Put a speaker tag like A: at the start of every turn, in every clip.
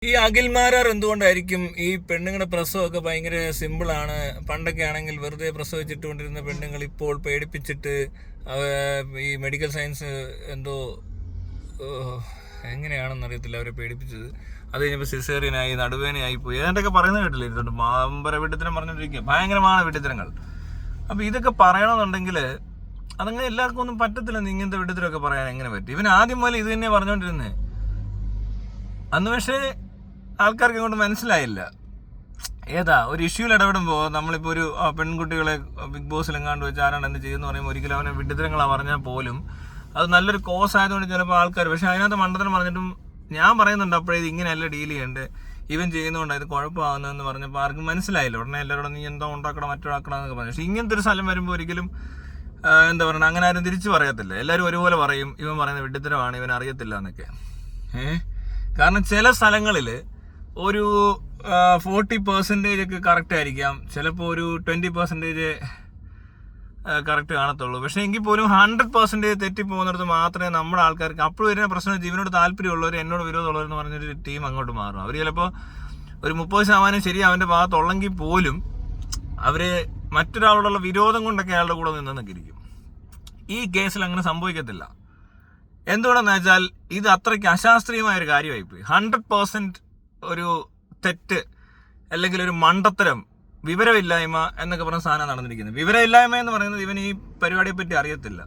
A: ഈ അഖിൽമാരാർ എന്തുകൊണ്ടായിരിക്കും ഈ പെണ്ണുങ്ങളുടെ പ്രസവമൊക്കെ ഭയങ്കര സിമ്പിളാണ്? പണ്ടൊക്കെ ആണെങ്കിൽ വെറുതെ പ്രസവിച്ചിട്ടുകൊണ്ടിരുന്ന പെണ്ണുങ്ങൾ ഇപ്പോൾ പേടിപ്പിച്ചിട്ട് ഈ മെഡിക്കൽ സയൻസ് എന്തോ എങ്ങനെയാണെന്ന് അറിയത്തില്ല അവരെ പേടിപ്പിച്ചത്. അത് കഴിഞ്ഞപ്പോൾ സിസേറിയനായി, നടുവേനയായി പോയി, ഏതാണ്ടൊക്കെ പറയുന്നത് കേട്ടില്ല. ഇരുന്നുണ്ട് മാമ്പര വിഡിത്തരം പറഞ്ഞുകൊണ്ടിരിക്കുക, ഭയങ്കരமான വിഡിത്തരങ്ങൾ. അപ്പോൾ ഇതൊക്കെ പറയണമെന്നുണ്ടെങ്കിൽ അതങ്ങനെ എല്ലാവർക്കും ഒന്നും പറ്റത്തില്ല. ഇങ്ങനത്തെ വിഡിത്തരമൊക്കെ പറയാൻ എങ്ങനെ പറ്റും? ഇവൻ ആദ്യം പോലെ ഇത് തന്നെ പറഞ്ഞുകൊണ്ടിരുന്നേ. അന്ന് പക്ഷേ ആൾക്കാർക്ക് ഇങ്ങോട്ട് മനസ്സിലായില്ല. ഏതാ ഒരു ഇഷ്യൂവിൽ ഇടപെടുമ്പോൾ നമ്മളിപ്പോൾ ഒരു പെൺകുട്ടികളെ ബിഗ് ബോസിലെങ്ങാണ്ട് വെച്ച് ആരാണ് എന്ത് ചെയ്യുമെന്ന് പറയുമ്പോൾ ഒരിക്കലും അവനെ വിഡിത്തരങ്ങളാണ് പറഞ്ഞാൽ പോലും അത് നല്ലൊരു കോസ് ആയതുകൊണ്ട് ചിലപ്പോൾ ആൾക്കാർ, പക്ഷേ അതിനകത്ത് മണ്ടത്തരം പറഞ്ഞിട്ടും ഞാൻ പറയുന്നുണ്ട് അപ്പോഴേ ഇത് ഇങ്ങനെയല്ല ഡീൽ ചെയ്യേണ്ടത്, ഇവൻ ചെയ്യുന്നതുകൊണ്ട് ഇത് കുഴപ്പമാകുന്നതെന്ന് പറഞ്ഞപ്പോൾ ആർക്കും മനസ്സിലായില്ല. ഉടനെ എല്ലാവരോടും നീ എന്തോ ഉണ്ടാക്കണം മറ്റൊരാക്കണം എന്നൊക്കെ പറഞ്ഞു. പക്ഷേ ഇങ്ങനത്തെ ഒരു സ്ഥലം വരുമ്പോൾ ഒരിക്കലും എന്താ പറയുക, അങ്ങനെ ആരും തിരിച്ചു പറയത്തില്ല. എല്ലാവരും ഒരുപോലെ പറയും ഇവൻ പറയുന്ന വിഡിത്തരമാണ്, ഇവൻ അറിയത്തില്ല എന്നൊക്കെ. കാരണം ചില സ്ഥലങ്ങളിൽ ഒരു 40% ഒക്കെ കറക്റ്റ് ആയിരിക്കാം, ചിലപ്പോൾ ഒരു 20% കറക്റ്റ് കാണത്തുള്ളൂ. പക്ഷേ എങ്കിൽ പോലും 100% തെറ്റിപ്പോകുന്നിടത്ത് മാത്രമേ നമ്മുടെ ആൾക്കാർക്ക് അപ്പോൾ വരുന്ന പ്രശ്നം ജീവനോട് താല്പര്യമുള്ളവർ എന്നോട് വിരോധമുള്ളവരെന്ന് പറഞ്ഞൊരു ടീം അങ്ങോട്ട് മാറും. അവർ ചിലപ്പോൾ ഒരു 30% ശരി അവൻ്റെ ഭാഗത്തുള്ളെങ്കിൽ പോലും അവർ മറ്റൊരാളോടുള്ള വിരോധം കൊണ്ടൊക്കെ അയാളുടെ കൂടെ നിന്നൊക്കെ ഇരിക്കും. ഈ കേസിൽ അങ്ങനെ സംഭവിക്കത്തില്ല. എന്തുകൊണ്ടെന്ന് വെച്ചാൽ ഇത് അത്രയ്ക്ക് അശാസ്ത്രീയമായൊരു കാര്യമായിപ്പോയി. 100% ഒരു തെറ്റ് അല്ലെങ്കിൽ ഒരു മണ്ടത്തരം, വിവരമില്ലായ്മ എന്നൊക്കെ പറഞ്ഞ സാധനം നടന്നിരിക്കുന്നത്. വിവരമില്ലായ്മ എന്ന് പറയുന്നത് ഇവൻ ഈ പരിപാടിയെ പറ്റി അറിയത്തില്ല.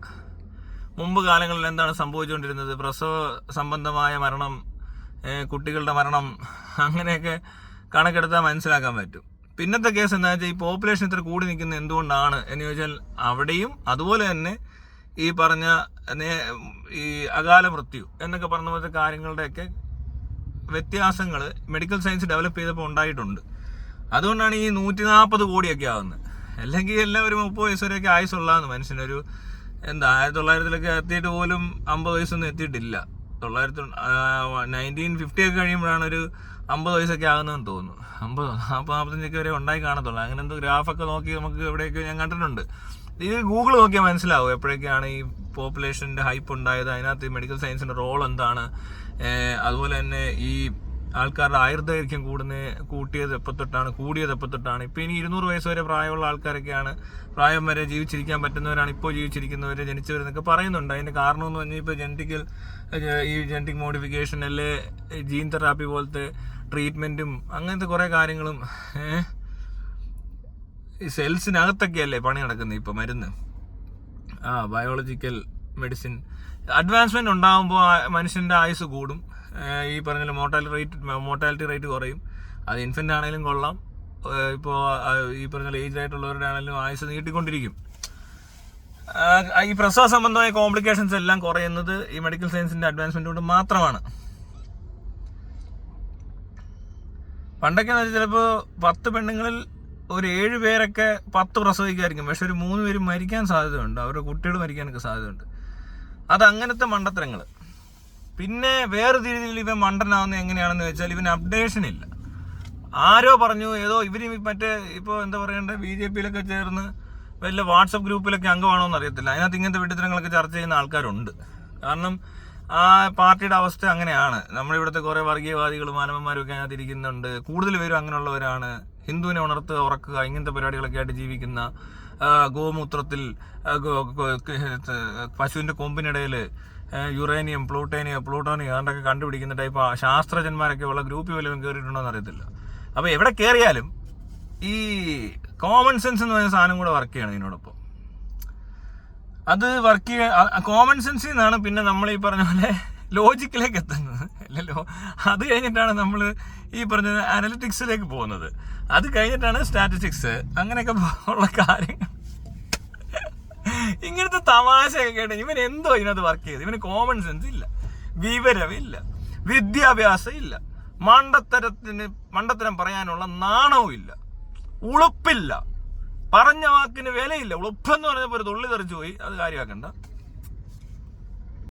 A: മുമ്പ് കാലങ്ങളിൽ എന്താണ് സംഭവിച്ചുകൊണ്ടിരുന്നത്, പ്രസവ സംബന്ധമായ മരണം, കുട്ടികളുടെ മരണം, അങ്ങനെയൊക്കെ കണക്കെടുത്താൽ മനസ്സിലാക്കാൻ പറ്റും. പിന്നത്തെ കേസ് എന്താ വെച്ചാൽ ഈ പോപ്പുലേഷൻ ഇത്ര കൂടി നിൽക്കുന്നത് എന്തുകൊണ്ടാണ് എന്ന് ചോദിച്ചാൽ അവിടെയും അതുപോലെ തന്നെ ഈ പറഞ്ഞ ഈ അകാല മൃത്യു എന്നൊക്കെ പറഞ്ഞ പോലത്തെ കാര്യങ്ങളുടെയൊക്കെ വ്യത്യാസങ്ങൾ മെഡിക്കൽ സയൻസ് ഡെവലപ്പ് ചെയ്തപ്പോൾ ഉണ്ടായിട്ടുണ്ട്. അതുകൊണ്ടാണ് ഈ 140 കോടിയൊക്കെ ആവുന്നത്. അല്ലെങ്കിൽ എല്ലാവരും 30 വയസ്സ് വരെയൊക്കെ ആയുസുള്ളതെന്ന് മനുഷ്യനൊരു 1900-ലൊക്കെ എത്തിയിട്ട് പോലും 50 വയസ്സൊന്നും എത്തിയിട്ടില്ല. 1950 ഒക്കെ കഴിയുമ്പോഴാണ് ഒരു 50 വയസ്സൊക്കെ ആകുന്നതെന്ന് തോന്നുന്നു. 50-45 വരെ ഉണ്ടായി കാണത്തുള്ളൂ. അങ്ങനെ എന്തോ ഗ്രാഫൊക്കെ നോക്കി നമുക്ക് എവിടെയൊക്കെ ഞാൻ കണ്ടിട്ടുണ്ട്. ഇത് ഗൂഗിൾ നോക്കിയാൽ മനസ്സിലാവും എപ്പോഴൊക്കെയാണ് ഈ പോപ്പുലേഷൻ്റെ ഹൈപ്പ് ഉണ്ടായത്, അതിനകത്ത് മെഡിക്കൽ സയൻസിൻ്റെ റോൾ എന്താണ്, അതുപോലെ തന്നെ ഈ ആൾക്കാരുടെ ആയുർദൈർഘ്യം കൂട്ടിയത് എപ്പോഴത്തൊട്ടാണ്, കൂടിയത് എപ്പോഴത്തൊട്ടാണ്. ഇപ്പോൾ ഇനി 200 വയസ്സ് വരെ പ്രായമുള്ള ആൾക്കാരൊക്കെയാണ്, പ്രായം വരെ ജീവിച്ചിരിക്കാൻ പറ്റുന്നവരാണ് ഇപ്പോൾ ജീവിച്ചിരിക്കുന്നവർ, ജനിച്ചവരെന്നൊക്കെ പറയുന്നുണ്ട്. അതിൻ്റെ കാരണം എന്ന് പറഞ്ഞാൽ ഇപ്പോൾ ജനറ്റിക് മോഡിഫിക്കേഷൻ അല്ലേ, ജീൻ തെറാപ്പി പോലത്തെ ട്രീറ്റ്മെൻറ്റും അങ്ങനത്തെ കുറേ കാര്യങ്ങളും ഈ സെൽസിനകത്തൊക്കെയല്ലേ പണി നടക്കുന്നത് ഇപ്പോൾ മരുന്ന്. ബയോളജിക്കൽ മെഡിസിൻ അഡ്വാൻസ്മെൻറ്റ് ഉണ്ടാകുമ്പോൾ മനുഷ്യൻ്റെ ആയുസ് കൂടും, ഈ പറഞ്ഞ മോർട്ടാലിറ്റി റേറ്റ് കുറയും. അത് ഇൻഫൻ്റ് ആണെങ്കിലും കൊള്ളാം, ഇപ്പോൾ ഈ പറഞ്ഞ ഏജ് ആയിട്ടുള്ളവരുടെ ആണെങ്കിലും ആയുസ് നീട്ടിക്കൊണ്ടിരിക്കും. ഈ പ്രസവ സംബന്ധമായ കോംപ്ലിക്കേഷൻസ് എല്ലാം കുറയുന്നത് ഈ മെഡിക്കൽ സയൻസിൻ്റെ അഡ്വാൻസ്മെൻറ്റ് കൊണ്ട് മാത്രമാണ്. പണ്ടൊക്കെ എന്ന് വെച്ചാൽ ചിലപ്പോൾ 10 പെണ്ണുങ്ങളിൽ ഒരു 7 പേരൊക്കെ 10 പ്രസവിക്കായിരിക്കും, പക്ഷെ ഒരു 3 പേര് മരിക്കാൻ സാധ്യതയുണ്ട്, അവരുടെ കുട്ടികൾ മരിക്കാനൊക്കെ സാധ്യതയുണ്ട്. അതങ്ങനത്തെ മണ്ടത്തരങ്ങൾ. പിന്നെ വേറെ രീതിയിൽ ഇവൻ മണ്ടനാവുന്നത് എങ്ങനെയാണെന്ന് വെച്ചാൽ ഇവന് അപ്ഡേഷൻ ഇല്ല. ആരോ പറഞ്ഞു ഏതോ ഇവർ മറ്റേ ഇപ്പോൾ എന്താ പറയണ്ടേ, BJP-യിലൊക്കെ ചേർന്ന് വല്ല വാട്സപ്പ് ഗ്രൂപ്പിലൊക്കെ അംഗമാണോ എന്ന് അറിയത്തില്ല. അതിനകത്ത് ഇങ്ങനത്തെ വിഡിത്തരങ്ങളൊക്കെ ചർച്ച ചെയ്യുന്ന ആൾക്കാരുണ്ട്. കാരണം ആ പാർട്ടിയുടെ അവസ്ഥ അങ്ങനെയാണ്. നമ്മളിവിടുത്തെ കുറേ വർഗീയവാദികളും മാനവന്മാരും ഒക്കെ അതിനകത്ത് ഇരിക്കുന്നുണ്ട്. കൂടുതൽ പേരും അങ്ങനെയുള്ളവരാണ്. ഹിന്ദുവിനെ ഉറക്കുക ഇങ്ങനത്തെ പരിപാടികളൊക്കെ ആയിട്ട് ജീവിക്കുന്ന, ഗോമൂത്രത്തിൽ പശുവിൻ്റെ കൊമ്പിനിടയിൽ യുറേനിയം, പ്ലൂട്ടോണിയം അതൊക്കെ കണ്ടുപിടിക്കുന്ന ടൈപ്പ് ശാസ്ത്രജ്ഞന്മാരൊക്കെ ഉള്ള ഗ്രൂപ്പിൽ വല്ലതും കയറിയിട്ടുണ്ടോ എന്ന് അറിയത്തില്ല. അപ്പോൾ എവിടെ കയറിയാലും ഈ കോമൺ സെൻസ് എന്ന് പറയുന്ന സാധനം കൂടെ വർക്ക് ചെയ്യണം ഇതിനോടൊപ്പം. അത് കോമൺ സെൻസിൽ നിന്നാണ് പിന്നെ നമ്മൾ ഈ പറഞ്ഞ പോലെ ലോജിക്കിലേക്ക് എത്തുന്നത്, അല്ലല്ലോ. അത് കഴിഞ്ഞിട്ടാണ് നമ്മൾ ഈ പറഞ്ഞ അനലിറ്റിക്സിലേക്ക് പോകുന്നത്, അത് കഴിഞ്ഞിട്ടാണ് സ്റ്റാറ്റിസ്റ്റിക്സ്, അങ്ങനെയൊക്കെ ഉള്ള കാര്യങ്ങൾ. ഇങ്ങനത്തെ തമാശയൊക്കെ കേട്ട് ഇവൻ എന്തോ ഇതിനകത്ത് വർക്ക് ചെയ്ത്, ഇവന് കോമൺ സെൻസ് ഇല്ല, വിവരമില്ല, വിദ്യാഭ്യാസം ഇല്ല, മണ്ടത്തരം പറയാനുള്ള നാണവും ഇല്ല, ഉളുപ്പില്ല, പറഞ്ഞ വാക്കിന് വിലയില്ല. ഉളുപ്പെന്ന് പറഞ്ഞപ്പോൾ ഒരു തുള്ളി തെറിച്ചു പോയി, അത് കാര്യമാക്കണ്ട.